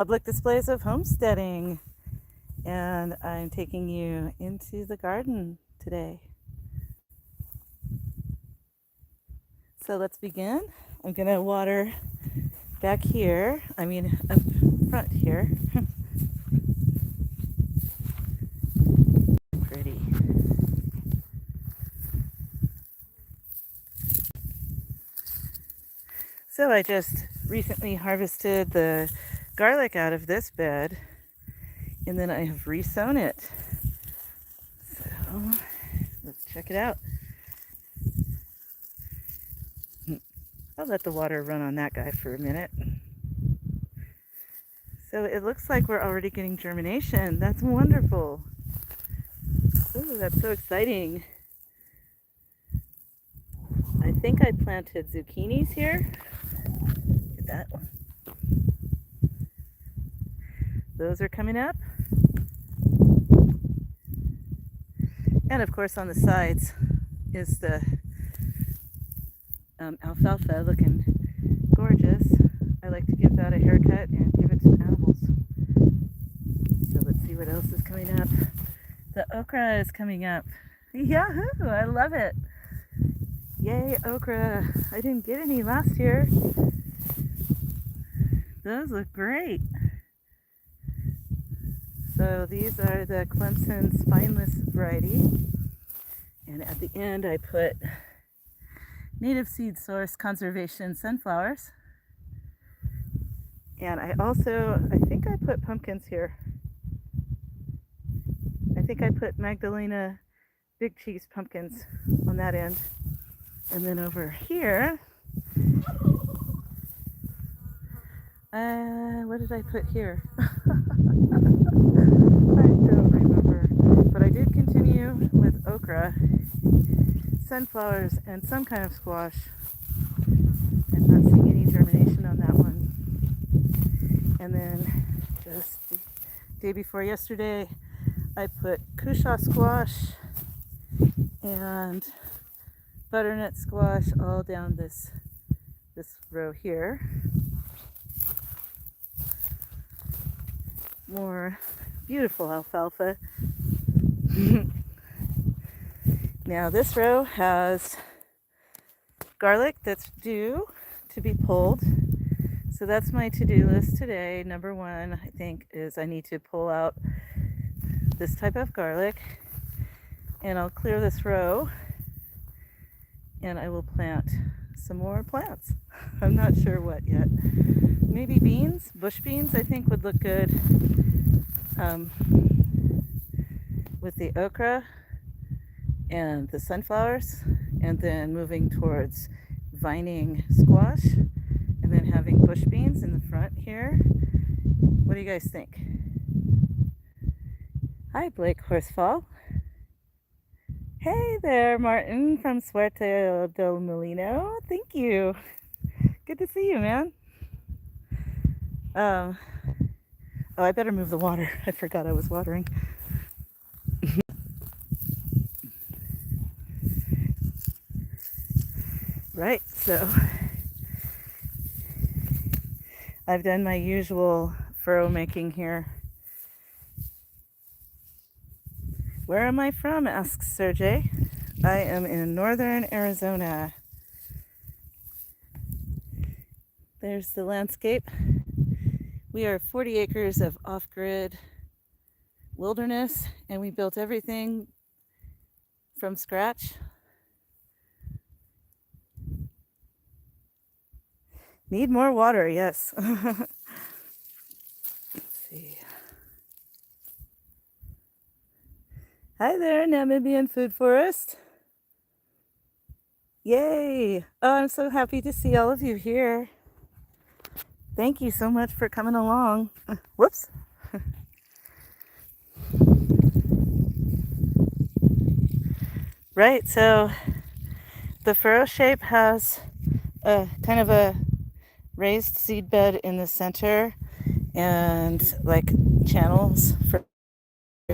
Public displays of homesteading, and I'm taking you into the garden today. So let's begin. I'm gonna water back here, up front here. Pretty. So I just recently harvested the garlic out of this bed, and then I have resown it. So let's check it out. I'll let the water run on that guy for a minute. So it looks like we're already getting germination. That's wonderful. Ooh, that's so exciting. I think I planted zucchinis here. Look at that one. Those are coming up. And of course on the sides is the alfalfa, looking gorgeous. I like to give that a haircut and give it to animals. So let's see what else is coming up. The okra is coming up. Yahoo! I love it. Yay, okra. I didn't get any last year. Those look great. So these are the Clemson spineless variety. And at the end I put Native Seed Source Conservation sunflowers. And I think I put pumpkins here. I think I put Magdalena Big Cheese pumpkins on that end. And then over here, what did I put here? I don't remember. But I did continue with okra, sunflowers, and some kind of squash. I'm not seeing any germination on that one. And then just the day before yesterday, I put cushaw squash and butternut squash all down this row here. More beautiful alfalfa. Now this row has garlic that's due to be pulled. So that's my to-do list today. Number one, I think, is I need to pull out this type of garlic, and I'll clear this row and I will plant some more plants. I'm not sure what yet. Maybe beans, bush beans, I think would look good with the okra and the sunflowers, and then moving towards vining squash, and then having bush beans in the front here. What do you guys think? Hi, Blake Horsfall. Hey there, Martin from Suerte del Molino. Thank you. Good to see you, man. Oh, I better move the water. I forgot I was watering. Right, so I've done my usual furrow making here. Where am I from? Asks Sergey. I am in northern Arizona. There's the landscape. We are 40 acres of off-grid wilderness, and we built everything from scratch. Need more water, yes. Let's see. Hi there, Namibian Food Forest. Yay! Oh, I'm so happy to see all of you here. Thank you so much for coming along. Whoops. Right, so the furrow shape has a kind of a raised seed bed in the center and like channels for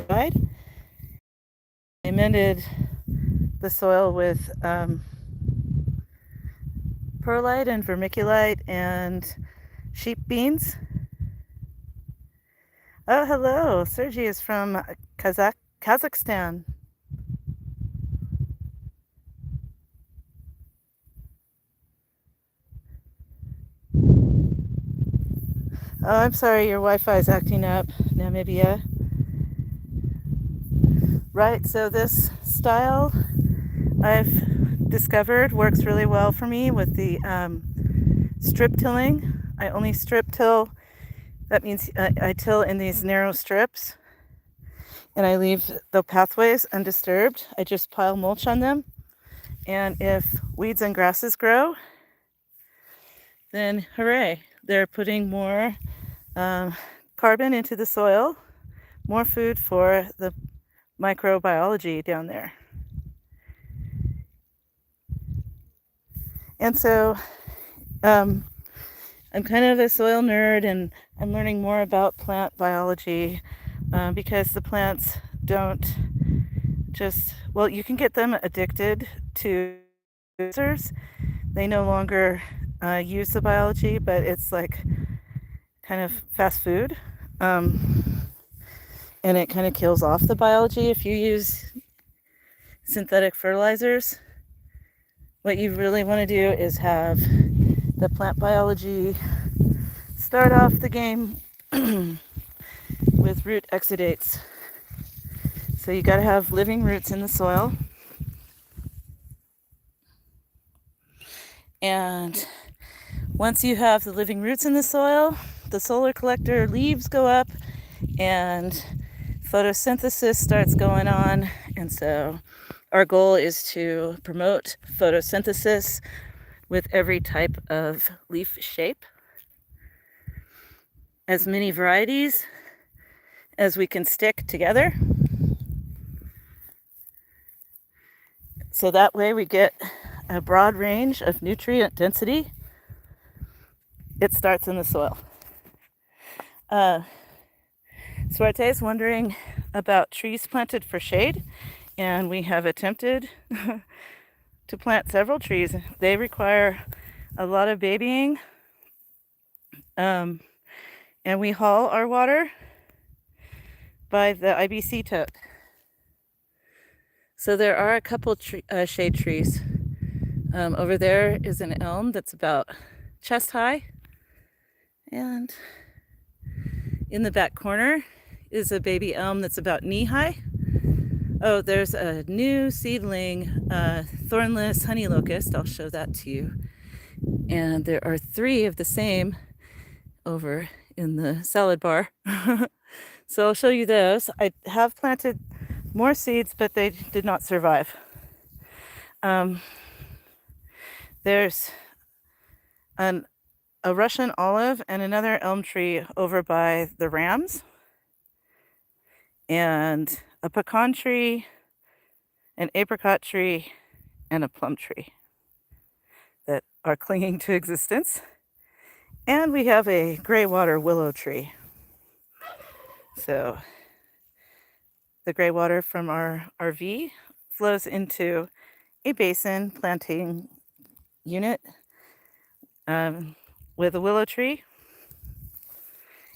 side. I amended the soil with perlite and vermiculite and sheep beans. Oh, hello. Sergey is from Kazakhstan. Oh, I'm sorry, your Wi-Fi is acting up, Namibia. Right, so this style I've discovered works really well for me with the strip tilling. I only strip till, that means I till in these narrow strips and I leave the pathways undisturbed. I just pile mulch on them. And if weeds and grasses grow, then hooray, they're putting more carbon into the soil, more food for the microbiology down there. And so I'm kind of a soil nerd and I'm learning more about plant biology because the plants don't just, well, you can get them addicted to users. They no longer use the biology, but it's like kind of fast food. And it kind of kills off the biology if you use synthetic fertilizers. What you really want to do is have the plant biology start off the game with root exudates. So you got to have living roots in the soil. And once you have the living roots in the soil, the solar collector leaves go up and photosynthesis starts going on. And so our goal is to promote photosynthesis with every type of leaf shape, as many varieties as we can stick together. So that way we get a broad range of nutrient density. It starts in the soil. Suerte is wondering about trees planted for shade, and we have attempted to plant several trees. They require a lot of babying, and we haul our water by the IBC tote. So there are a couple shade trees. Over there is an elm that's about chest high, and in the back corner is a baby elm that's about knee high. Oh, there's a new seedling thornless honey locust. I'll show that to you. And there are 3 of the same over in the salad bar. So I'll show you those. I have planted more seeds, but they did not survive. There's a Russian olive and another elm tree over by the Rams, and a pecan tree, an apricot tree, and a plum tree that are clinging to existence. And we have a gray water willow tree. So the gray water from our RV flows into a basin planting unit with a willow tree.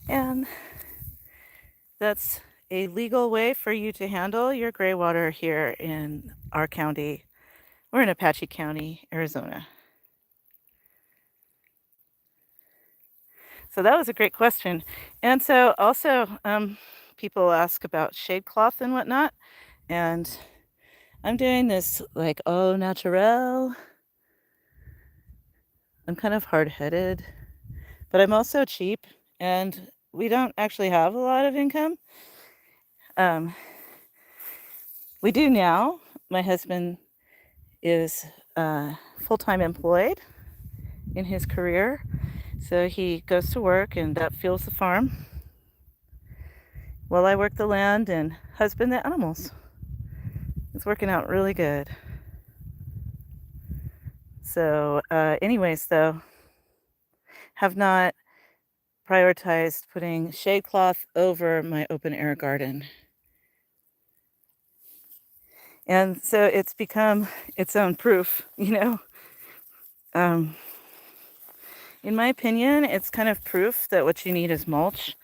And that's a legal way for you to handle your gray water here in our county. We're in Apache County, Arizona. So that was a great question. And so also people ask about shade cloth and whatnot. And I'm doing this like au naturel. I'm kind of hard-headed, but I'm also cheap, and we don't actually have a lot of income. We do now. My husband is full-time employed in his career, so he goes to work and that fuels the farm while I work the land and husband the animals. It's working out really good. So anyways, though, have not prioritized putting shade cloth over my open air garden. And so it's become its own proof, you know. In my opinion, it's kind of proof that what you need is mulch.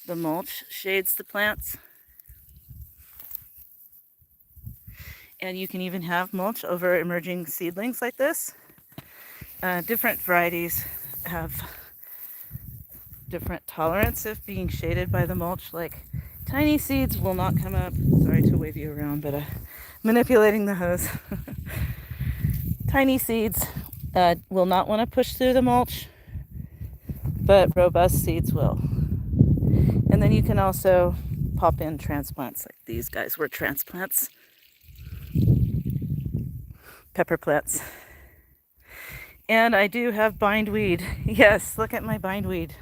The mulch shades the plants. And you can even have mulch over emerging seedlings like this. Different varieties have different tolerance of being shaded by the mulch. Like tiny seeds will not come up. Sorry to wave you around, but manipulating the hose. Tiny seeds will not want to push through the mulch, but robust seeds will. And then you can also pop in transplants, like these guys were transplants. Pepper plants. And I do have bindweed. Yes, look at my bindweed.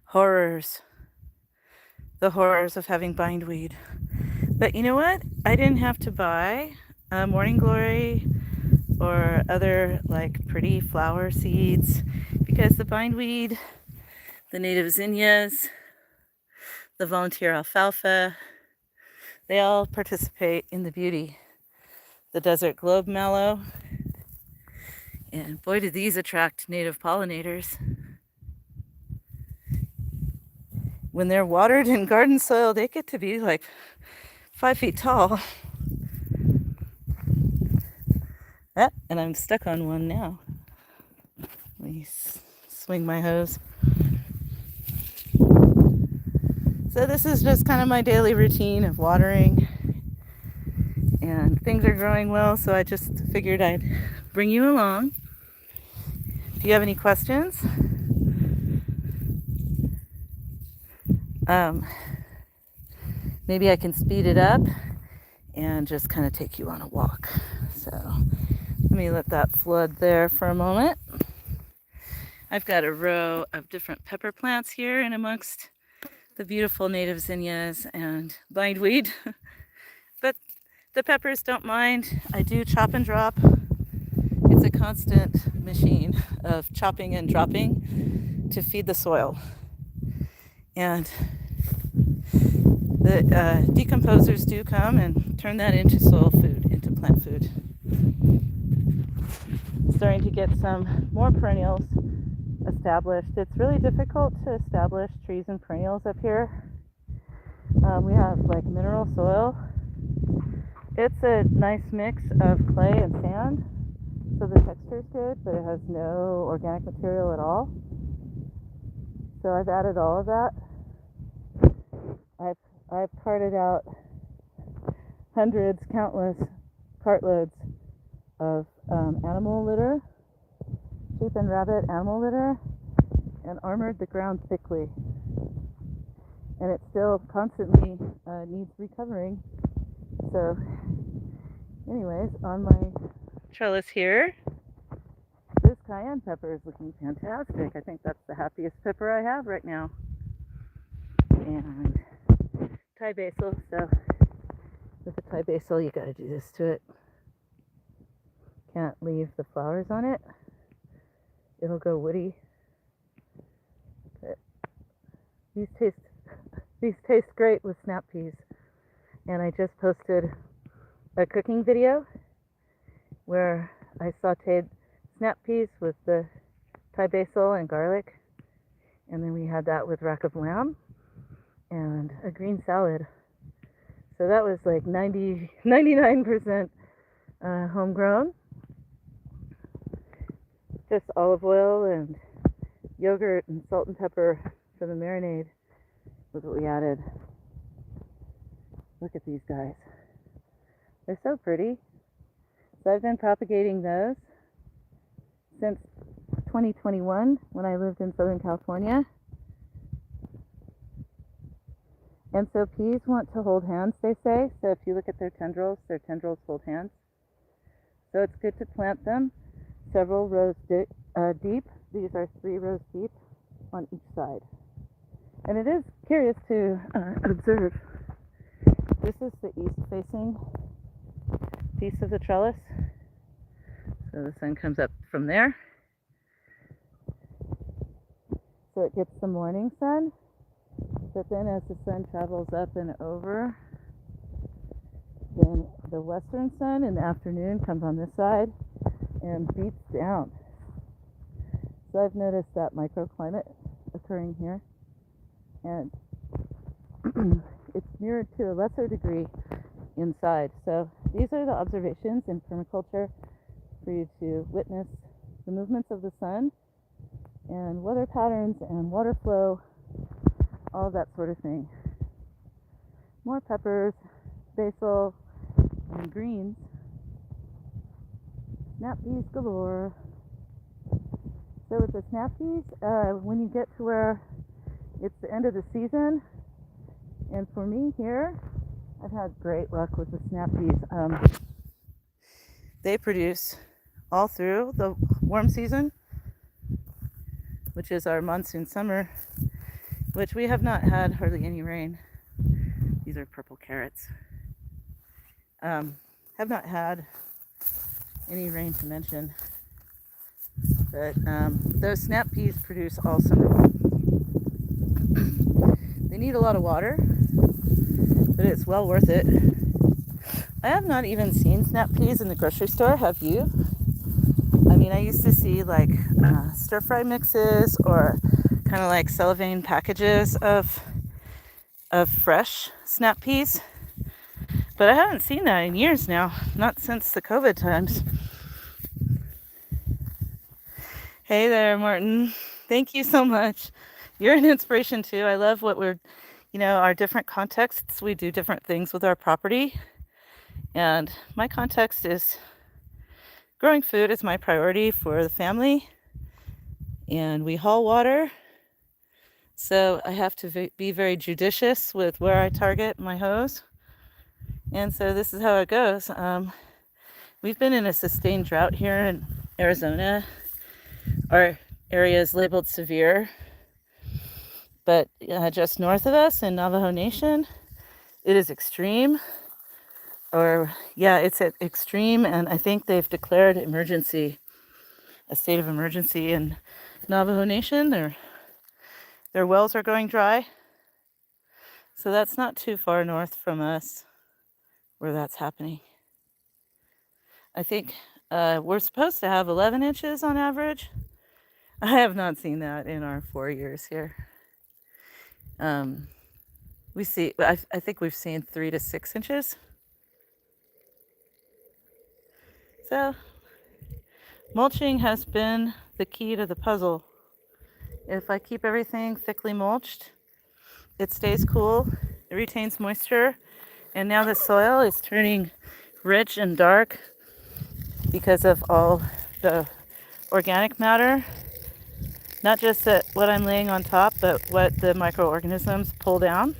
Horrors. The horrors of having bindweed. But you know what? I didn't have to buy Morning Glory or other like pretty flower seeds because the bindweed, the native zinnias, the volunteer alfalfa, they all participate in the beauty. The desert globe mallow, and boy do these attract native pollinators. When they're watered in garden soil, they get to be like 5 feet tall. And I'm stuck on one now. Let me swing my hose. So this is just kind of my daily routine of watering, and things are growing well, so I just figured I'd bring you along. If you have any questions, maybe I can speed it up and just kind of take you on a walk. So let me let that flood there for a moment. I've got a row of different pepper plants here in amongst the beautiful native zinnias and bindweed. But the peppers don't mind. I do chop and drop. It's a constant machine of chopping and dropping to feed the soil. And the decomposers do come and turn that into soil food, into plant food. Starting to get some more perennials established. It's really difficult to establish trees and perennials up here. We have like mineral soil. It's a nice mix of clay and sand, so the texture is good, but it has no organic material at all. So I've added all of that. I've carted out hundreds, countless cartloads of animal litter, sheep and rabbit animal litter, and armored the ground thickly. And it still constantly needs recovering. So anyways, on my trellis here, this cayenne pepper is looking fantastic. I think that's the happiest pepper I have right now. And Thai basil, so with the Thai basil you gotta do this to it. Can't leave the flowers on it. It'll go woody. But these taste great with snap peas. And I just posted a cooking video where I sauteed snap peas with the Thai basil and garlic, and then we had that with rack of lamb and a green salad. So that was like 99% homegrown. Just olive oil and yogurt and salt and pepper for the marinade was what we added. Look at these guys. They're so pretty. So I've been propagating those since 2021 when I lived in Southern California. And so peas want to hold hands, they say. So if you look at their tendrils hold hands. So it's good to plant them several rows deep. These are 3 rows deep on each side. And it is curious to observe. This is the east-facing piece of the trellis. So the sun comes up from there. So it gets the morning sun. But then as the sun travels up and over, then the western sun in the afternoon comes on this side and beats down. So I've noticed that microclimate occurring here, and it's mirrored to a lesser degree inside. So these are the observations in permaculture for you to witness the movements of the sun and weather patterns and water flow, all that sort of thing. More peppers, basil, and greens. Snap peas galore. So with the snap peas, when you get to where it's the end of the season, and for me here, I've had great luck with the snap peas. They produce all through the warm season, which is our monsoon summer, which we have not had hardly any rain. These are purple carrots. Have not had any rain to mention, but those snap peas produce all summer long. They need a lot of water, but it's well worth it. I have not even seen snap peas in the grocery store. Have you? I mean, I used to see like stir fry mixes or kind of like cellophane packages of fresh snap peas, but I haven't seen that in years now, not since the COVID times. Hey there, Martin. Thank you so much. You're an inspiration too. I love what we're, our different contexts. We do different things with our property. And my context is growing food is my priority for the family. And we haul water. So I have to be very judicious with where I target my hose. And so this is how it goes. We've been in a sustained drought here in Arizona. Our area is labeled severe. But just north of us in Navajo Nation, it is extreme. It's at extreme, and I think they've declared a state of emergency in Navajo Nation. Their wells are going dry. So that's not too far north from us where that's happening. I think we're supposed to have 11 inches on average. I have not seen that in our 4 years here. I think we've seen 3 to 6 inches. So mulching has been the key to the puzzle. If I keep everything thickly mulched, it stays cool, it retains moisture, and now the soil is turning rich and dark because of all the organic matter, not just what I'm laying on top, but what the microorganisms pull down.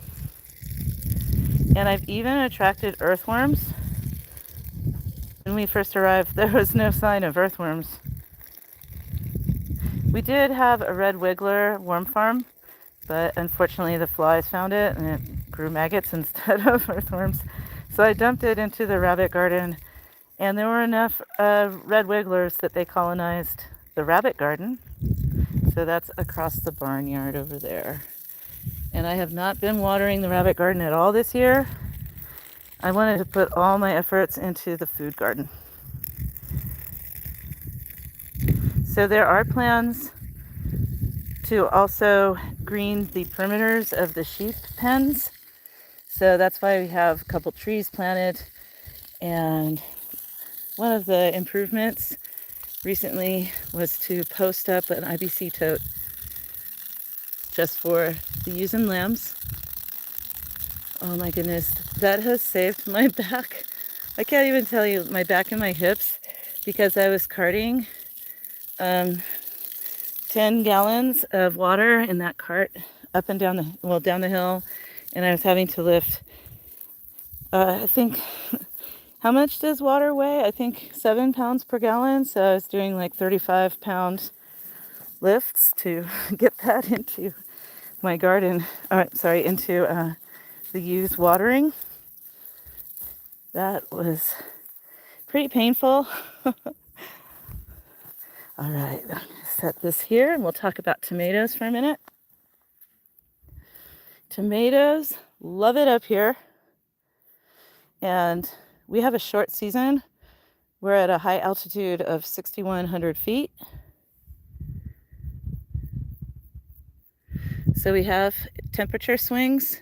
And I've even attracted earthworms. When we first arrived, there was no sign of earthworms. We did have a red wiggler worm farm, but unfortunately the flies found it and it grew maggots instead of earthworms. So I dumped it into the rabbit garden, and there were enough red wigglers that they colonized the rabbit garden. So that's across the barnyard over there. And I have not been watering the rabbit garden at all this year. I wanted to put all my efforts into the food garden. So there are plans to also green the perimeters of the sheep pens. So that's why we have a couple trees planted. And one of the improvements recently was to post up an IBC tote just for the ewes and lambs. Oh my goodness, that has saved my back. I can't even tell you, my back and my hips, because I was carting 10 gallons of water in that cart up and down the hill, and I was having to lift, I think, how much does water weigh? I think 7 pounds per gallon, so I was doing like 35-pound lifts to get that into my garden, into the ewes watering. That was pretty painful. All right, I'm gonna set this here and we'll talk about tomatoes for a minute. Tomatoes, love it up here. And we have a short season. We're at a high altitude of 6,100 feet. So we have temperature swings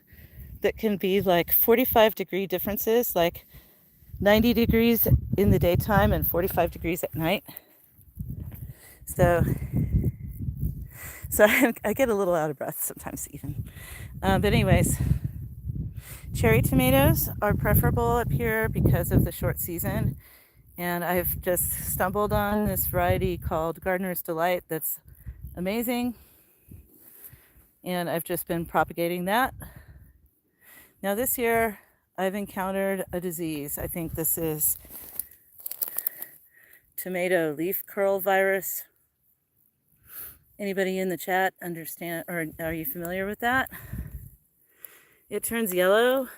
that can be like 45-degree differences, like 90 degrees in the daytime and 45 degrees at night. So I get a little out of breath sometimes even. But anyways, cherry tomatoes are preferable up here because of the short season. And I've just stumbled on this variety called Gardener's Delight that's amazing. And I've just been propagating that. Now this year I've encountered a disease. I think this is tomato leaf curl virus. Anybody in the chat understand, or are you familiar with that? It turns yellow,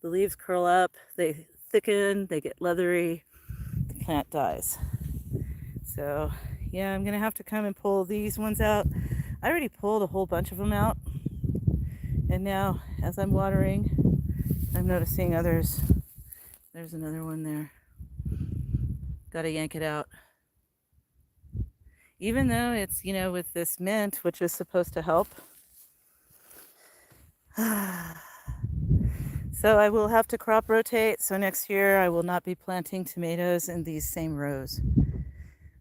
the leaves curl up, they thicken, they get leathery, the plant dies. So yeah, I'm gonna have to come and pull these ones out. I already pulled a whole bunch of them out, and now as I'm watering, I'm noticing others. There's another one there. Gotta yank it out. Even though it's, with this mint, which is supposed to help. So I will have to crop rotate. So next year I will not be planting tomatoes in these same rows.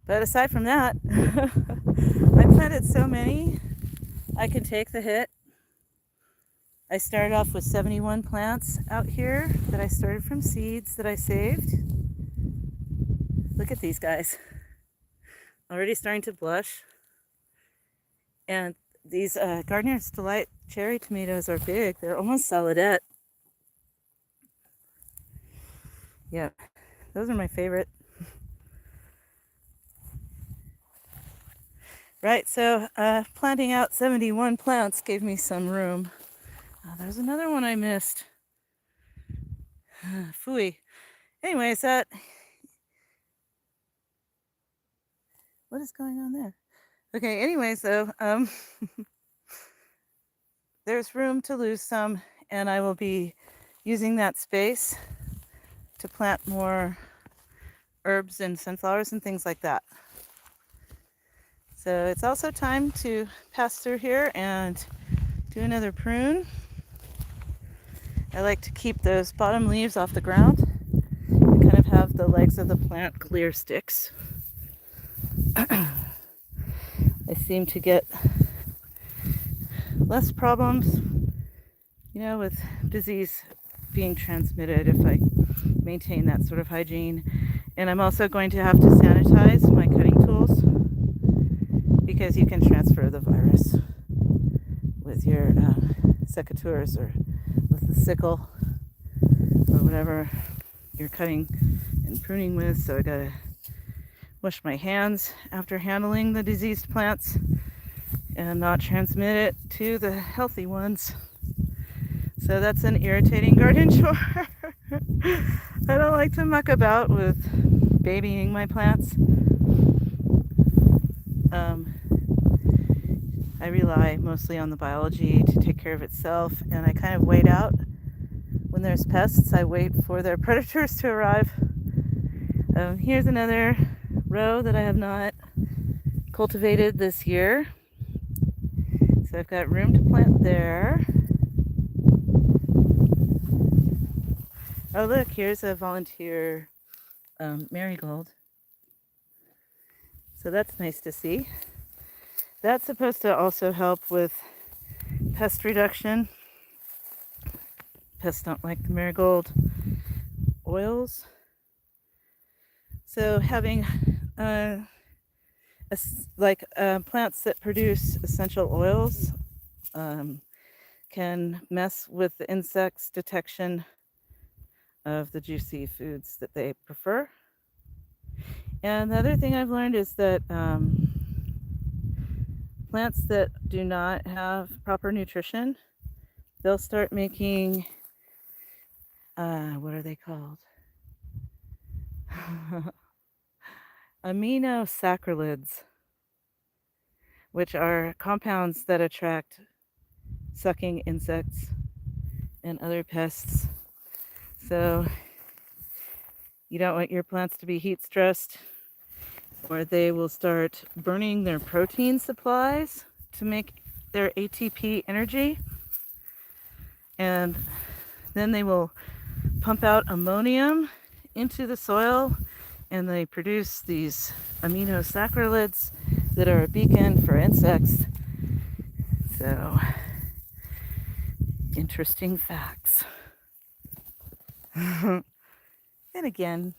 But aside from that, I planted so many, I can take the hit. I started off with 71 plants out here that I started from seeds that I saved. Look at these guys. Already starting to blush. And these Gardener's Delight cherry tomatoes are big. They're almost solidette. Yep, those are my favorite. Right, so planting out 71 plants gave me some room. There's another one I missed. Phooey. Anyways, what is going on there? Okay, anyways, though, there's room to lose some, and I will be using that space to plant more herbs and sunflowers and things like that. So it's also time to pass through here and do another prune. I like to keep those bottom leaves off the ground and kind of have the legs of the plant clear sticks. I seem to get less problems, with disease being transmitted if I maintain that sort of hygiene. And I'm also going to have to sanitize my cutting tools because you can transfer the virus with your secateurs or with the sickle or whatever you're cutting and pruning with. So I gotta wash my hands after handling the diseased plants and not transmit it to the healthy ones. So that's an irritating garden chore. I don't like to muck about with babying my plants. I rely mostly on the biology to take care of itself, and I kind of wait out. When there's pests, I wait for their predators to arrive. Here's another row that I have not cultivated this year. So I've got room to plant there. Oh look, here's a volunteer marigold. So that's nice to see. That's supposed to also help with pest reduction. Pests don't like the marigold oils. So having plants that produce essential oils can mess with the insects' detection of the juicy foods that they prefer. And the other thing I've learned is that plants that do not have proper nutrition, they'll start making, what are they called? Aminosaccharides, which are compounds that attract sucking insects and other pests. So you don't want your plants to be heat stressed, or they will start burning their protein supplies to make their ATP energy, and then they will pump out ammonium into the soil, and they produce these aminosaccharides that are a beacon for insects. So, interesting facts. And again,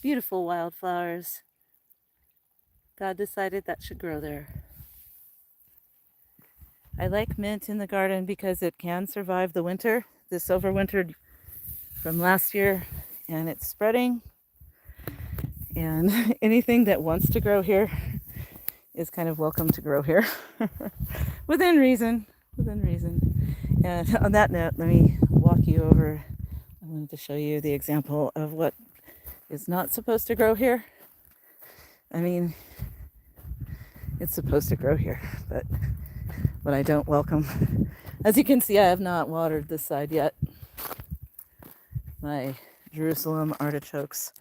beautiful wildflowers. God decided that should grow there. I like mint in the garden because it can survive the winter. This overwintered from last year, and it's spreading. And anything that wants to grow here is kind of welcome to grow here. Within reason. And on that note, let me walk you over. I wanted to show you the example of what is not supposed to grow here. I mean, it's supposed to grow here, but what I don't welcome. As you can see, I have not watered this side yet. My Jerusalem artichokes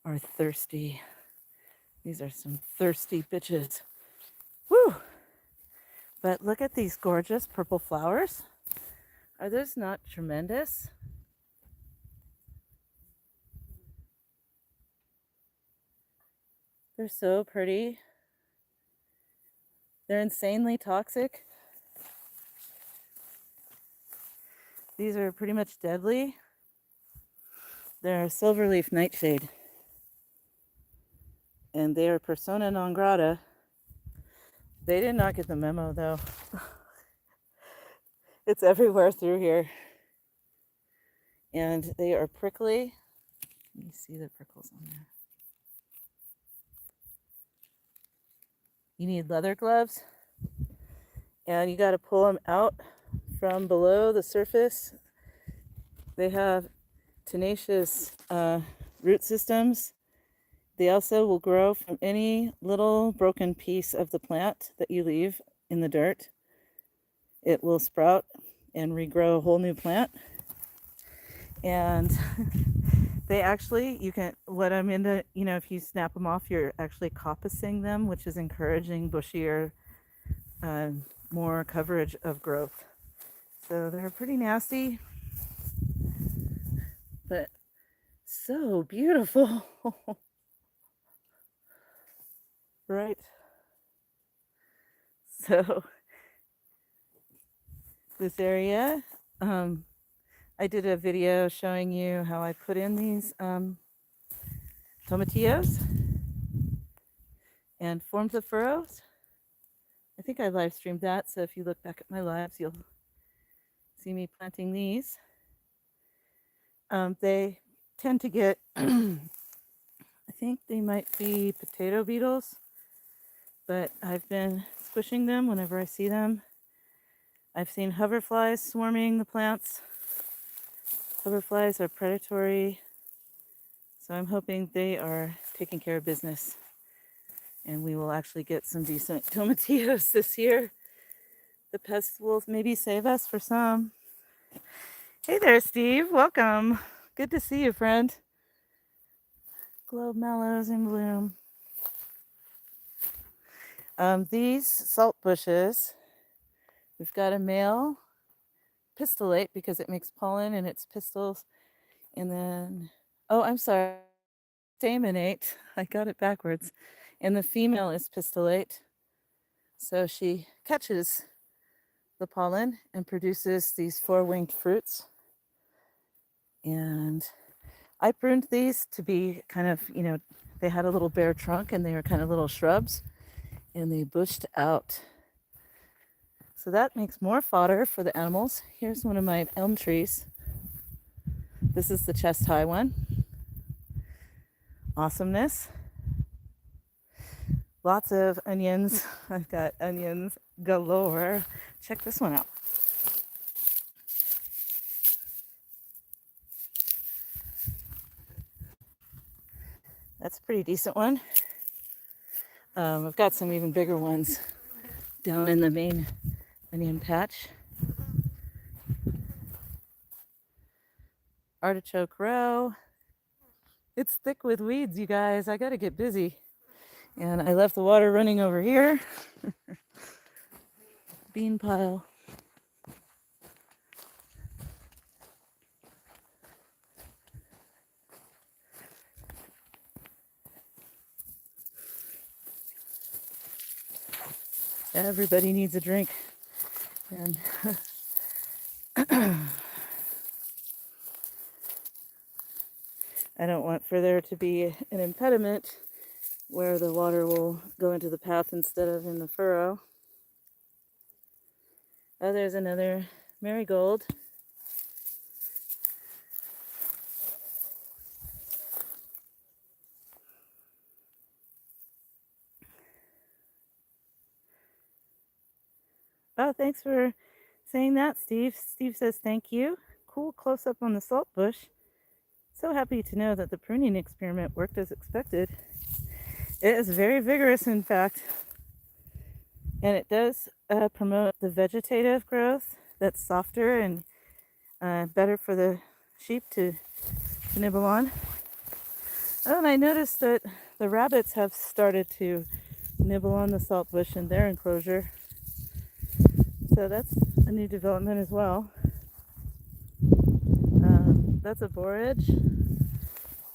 are thirsty. These are some thirsty bitches. Woo! But look at these gorgeous purple flowers. Are those not tremendous? They're so pretty. They're insanely toxic. These are pretty much deadly. They're a silverleaf nightshade. And they are persona non grata. They did not get the memo though. It's everywhere through here. And they are prickly. Let me see the prickles on there. You need leather gloves. And you got to pull them out from below the surface. They have tenacious root systems. They also will grow from any little broken piece of the plant that you leave in the dirt. It will sprout and regrow a whole new plant. And they actually, you can, what I'm into, if you snap them off, you're actually coppicing them, which is encouraging bushier, more coverage of growth. So they're pretty nasty, but so beautiful. Right? So this area, I did a video showing you how I put in these tomatillos and formed the furrows. I think I live streamed that, so if you look back at my lives, you'll see me planting these. They tend to get, I think they might be potato beetles, but I've been squishing them whenever I see them. I've seen hoverflies swarming the plants. Hoverflies are predatory, so I'm hoping they are taking care of business and we will actually get some decent tomatillos this year. The pests will maybe save us for some. Hey there, Steve. Welcome. Good to see you, friend. Globe mallows in bloom. These salt bushes, we've got a male pistillate because it makes pollen in its pistils. And then, oh, I'm sorry, staminate. I got it backwards. And the female is pistillate. So she catches the pollen and produces these four-winged fruits. And I pruned these to be kind of, they had a little bare trunk and they were kind of little shrubs and they bushed out. So that makes more fodder for the animals. Here's one of my elm trees. This is the chest high one. Awesomeness. Lots of onions. I've got onions galore. Check this one out. That's a pretty decent one. I've got some even bigger ones down in the main onion patch. Artichoke row. It's thick with weeds, you guys. I gotta get busy. And I left the water running over here. bean pile. Everybody needs a drink. And I don't want for there to be an impediment where the water will go into the path instead of in the furrow. Oh, there's another marigold. Oh, thanks for saying that, Steve. Steve says thank you. Cool close up on the salt bush. So happy to know that the pruning experiment worked as expected. It is very vigorous, in fact, and it does promote the vegetative growth that's softer and better for the sheep to nibble on. Oh, and I noticed that the rabbits have started to nibble on the salt bush in their enclosure. So that's a new development as well. That's a borage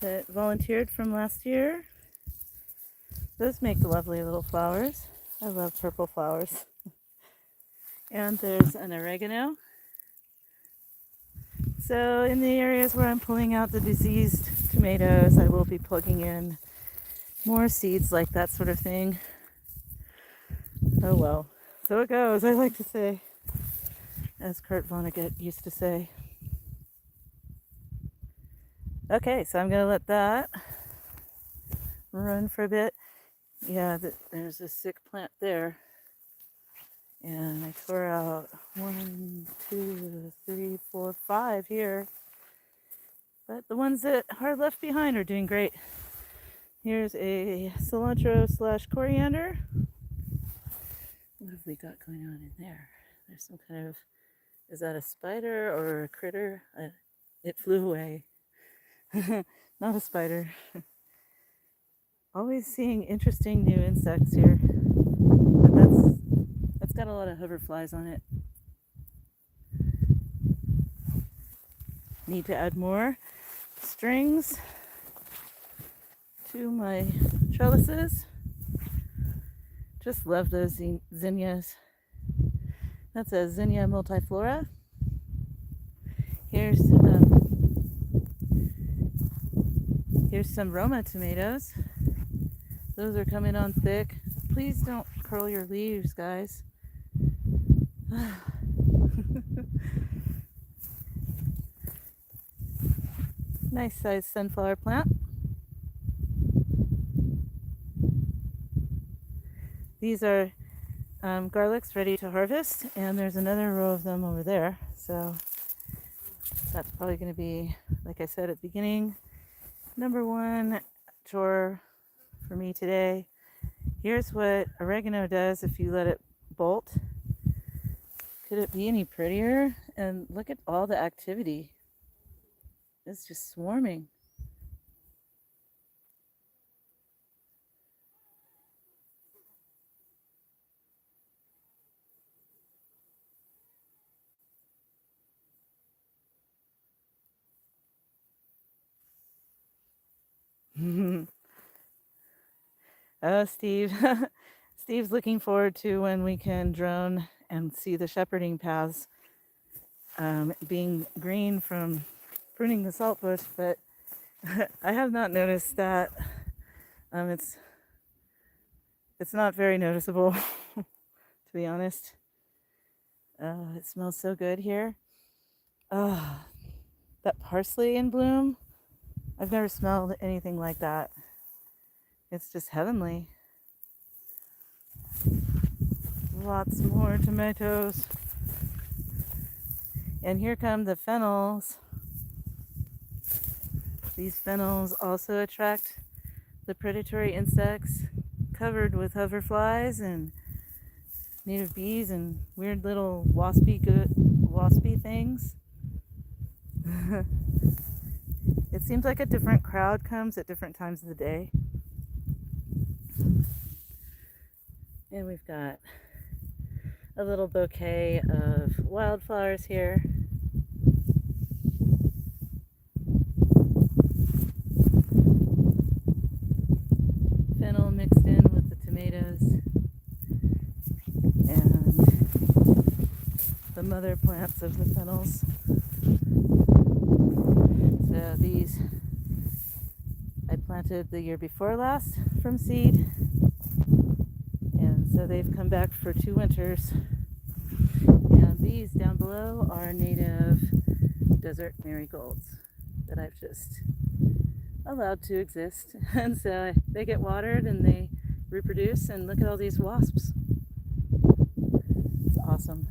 that volunteered from last year. Those make lovely little flowers. I love purple flowers. And there's an oregano. So in the areas where I'm pulling out the diseased tomatoes, I will be plugging in more seeds like that sort of thing. Oh well, so it goes, I like to say, as Kurt Vonnegut used to say. Okay, so I'm gonna let that run for a bit. Yeah, there's a sick plant there. And I tore out 1, 2, 3, 4, 5 here. But the ones that are left behind are doing great. Here's a cilantro / coriander. What have we got going on in there? There's some kind of, is that a spider or a critter? It flew away. Not a spider. Always seeing interesting new insects here. But that's got a lot of hoverflies on it. Need to add more strings to my trellises. Just love those zinnias. That's a zinnia multiflora. Here's some Roma tomatoes. Those are coming on thick. Please don't curl your leaves, guys. Nice sized sunflower plant. These are garlics ready to harvest, and there's another row of them over there. So that's probably going to be, like I said at the beginning, number one chore for me today. Here's what oregano does if you let it bolt. Could it be any prettier? And look at all the activity. It's just swarming. Oh, Steve. Steve's looking forward to when we can drone and see the shepherding paths being green from pruning the saltbush, but I have not noticed that. It's not very noticeable, to be honest. It smells so good here. That parsley in bloom. I've never smelled anything like that. It's just heavenly. Lots more tomatoes. And here come the fennels. These fennels also attract the predatory insects, covered with hoverflies and native bees and weird little waspy things. It seems like a different crowd comes at different times of the day. And we've got a little bouquet of wildflowers here. Fennel mixed in with the tomatoes and the mother plants of the fennels. So these I planted the year before last from seed, and so they've come back for 2 winters. And these down below are native desert marigolds that I've just allowed to exist. And so they get watered and they reproduce, and look at all these wasps. It's awesome.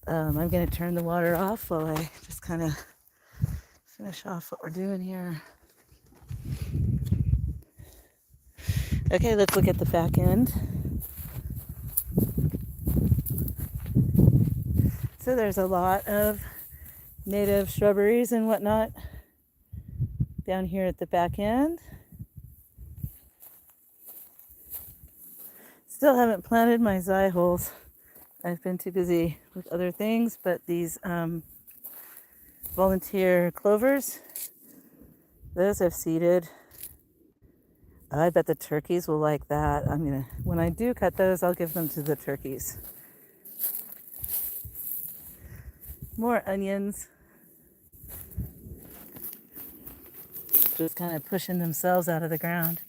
I'm going to turn the water off while I just kind of finish off what we're doing here. Okay, let's look at the back end. So there's a lot of native shrubberies and whatnot down here at the back end. Still haven't planted my xyholes. I've been too busy with other things, but these volunteer clovers, those I've seeded. I bet the turkeys will like that. When I do cut those, I'll give them to the turkeys. More onions. Just kind of pushing themselves out of the ground.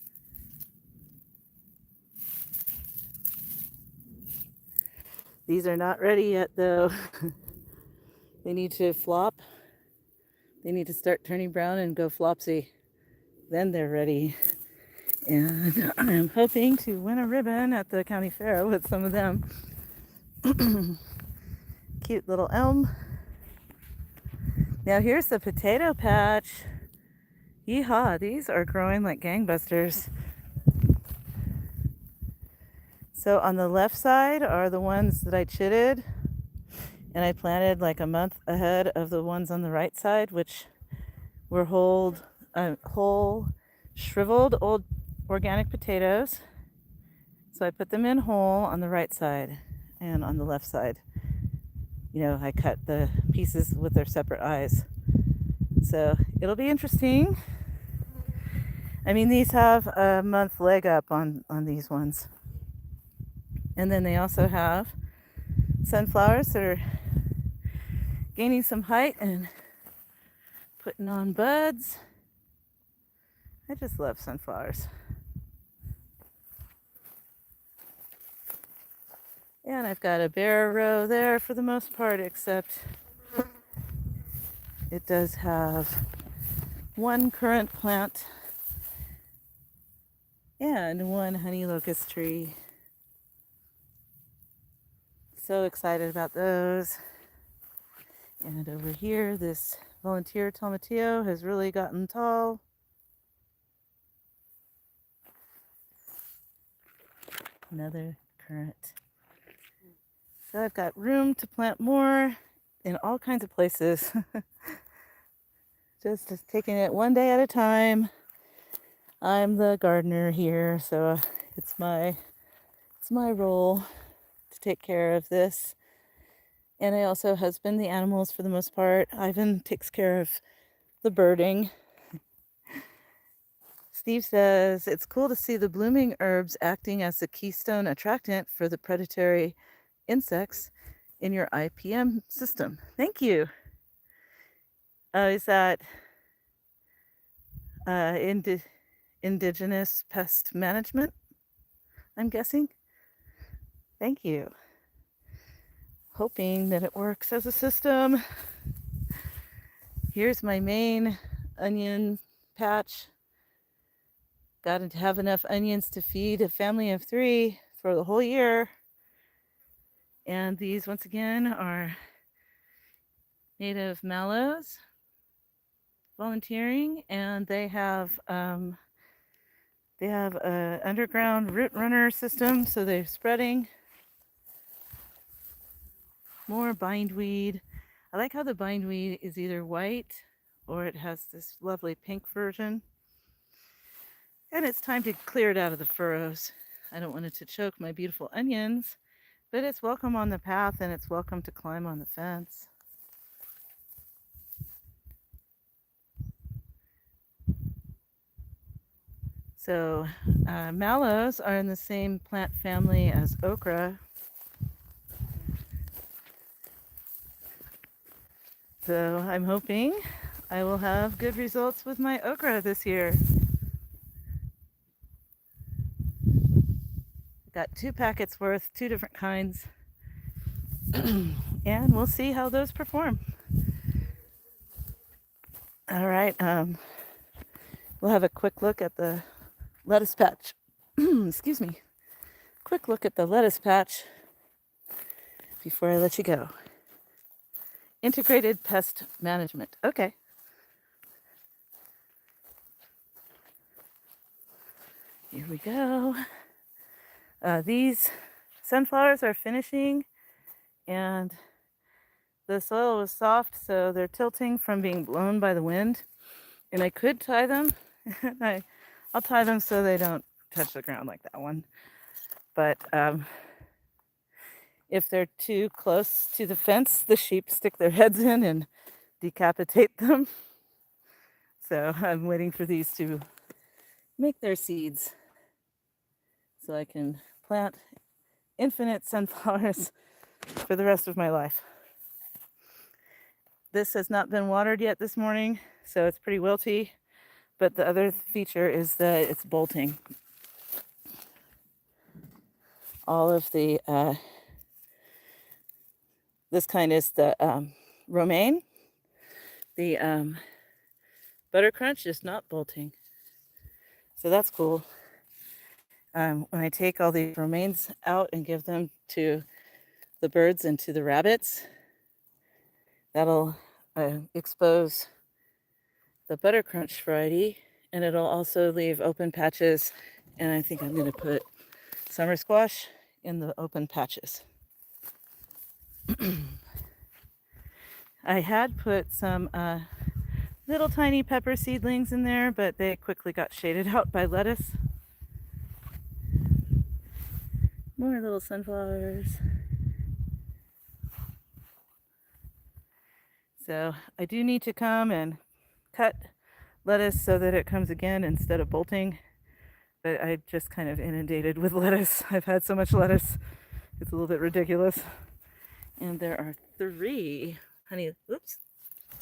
These are not ready yet though. They need to flop. They need to start turning brown and go flopsy. Then they're ready. And I'm hoping to win a ribbon at the county fair with some of them. Cute little elm. Now here's the potato patch. Yeehaw, these are growing like gangbusters. So on the left side are the ones that I chitted, and I planted like a month ahead of the ones on the right side, which were whole shriveled old organic potatoes. So I put them in whole on the right side, and on the left side, I cut the pieces with their separate eyes. So it'll be interesting. These have a month leg up on these ones. And then they also have sunflowers that are gaining some height and putting on buds. I just love sunflowers. And I've got a bare row there for the most part, except it does have one currant plant and one honey locust tree. So excited about those. And over here, this volunteer tomatillo has really gotten tall. Another currant. So I've got room to plant more in all kinds of places. just taking it one day at a time. I'm the gardener here, so it's my role to take care of this. And I also husband the animals for the most part. Ivan takes care of the birding. Steve says, it's cool to see the blooming herbs acting as the keystone attractant for the predatory insects in your IPM system. Thank you. Is that indigenous pest management, I'm guessing? Thank you. Hoping that it works as a system. Here's my main onion patch. Got to have enough onions to feed a family of 3 for the whole year. And these, once again, are native mallows volunteering, and they have a underground root runner system, so they're spreading. More bindweed. I like how the bindweed is either white or it has this lovely pink version. And it's time to clear it out of the furrows. I don't want it to choke my beautiful onions, but it's welcome on the path and it's welcome to climb on the fence. So mallows are in the same plant family as okra. So I'm hoping I will have good results with my okra this year. Got 2 packets worth, 2 different kinds. And we'll see how those perform. All right, we'll have a quick look at the lettuce patch. Excuse me. Quick look at the lettuce patch before I let you go. Integrated pest management. Okay. Here we go. These sunflowers are finishing, and the soil was soft, so they're tilting from being blown by the wind. And I could tie them. I'll tie them so they don't touch the ground like that one. But if they're too close to the fence, the sheep stick their heads in and decapitate them. So I'm waiting for these to make their seeds so I can plant infinite sunflowers for the rest of my life. This has not been watered yet this morning, so it's pretty wilty. But the other feature is that it's bolting. All of the, this kind is the romaine. The butter crunch is not bolting. So that's cool. When I take all the romaines out and give them to the birds and to the rabbits, that'll expose the butter crunch variety, and it'll also leave open patches. And I think I'm going to put summer squash in the open patches. I had put some little tiny pepper seedlings in there, but they quickly got shaded out by lettuce. More little sunflowers. So I do need to come and cut lettuce so that it comes again instead of bolting. But I just kind of inundated with lettuce. I've had so much lettuce, it's a little bit ridiculous. And there are 3 honey locusts.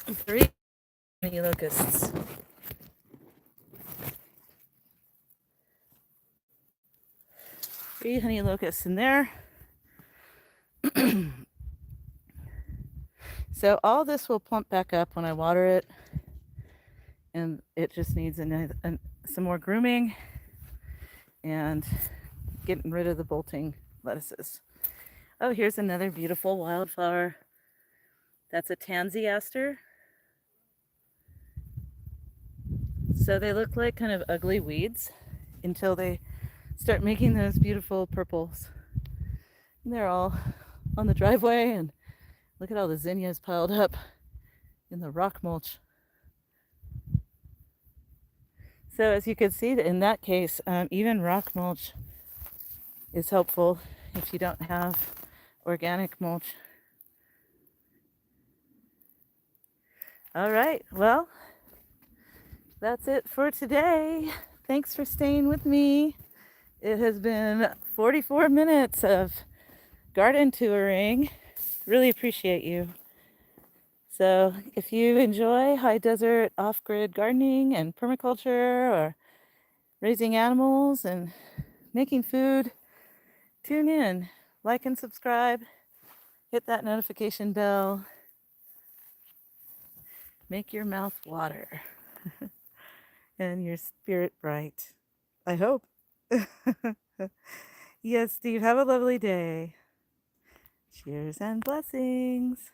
3 honey locusts in there. So all this will plump back up when I water it, and it just needs some more grooming and getting rid of the bolting lettuces. Oh, here's another beautiful wildflower. That's a tansy aster. So they look like kind of ugly weeds until they start making those beautiful purples. And they're all on the driveway, and look at all the zinnias piled up in the rock mulch. So as you can see, in that case, even rock mulch is helpful if you don't have organic mulch. All right, well, that's it for today. Thanks for staying with me. It has been 44 minutes of garden touring. Really appreciate you. So if you enjoy high desert off-grid gardening and permaculture, or raising animals and making food, tune in, like and subscribe, hit that notification bell, make your mouth water and your spirit bright. I hope. Yes, Steve, have a lovely day. Cheers and blessings.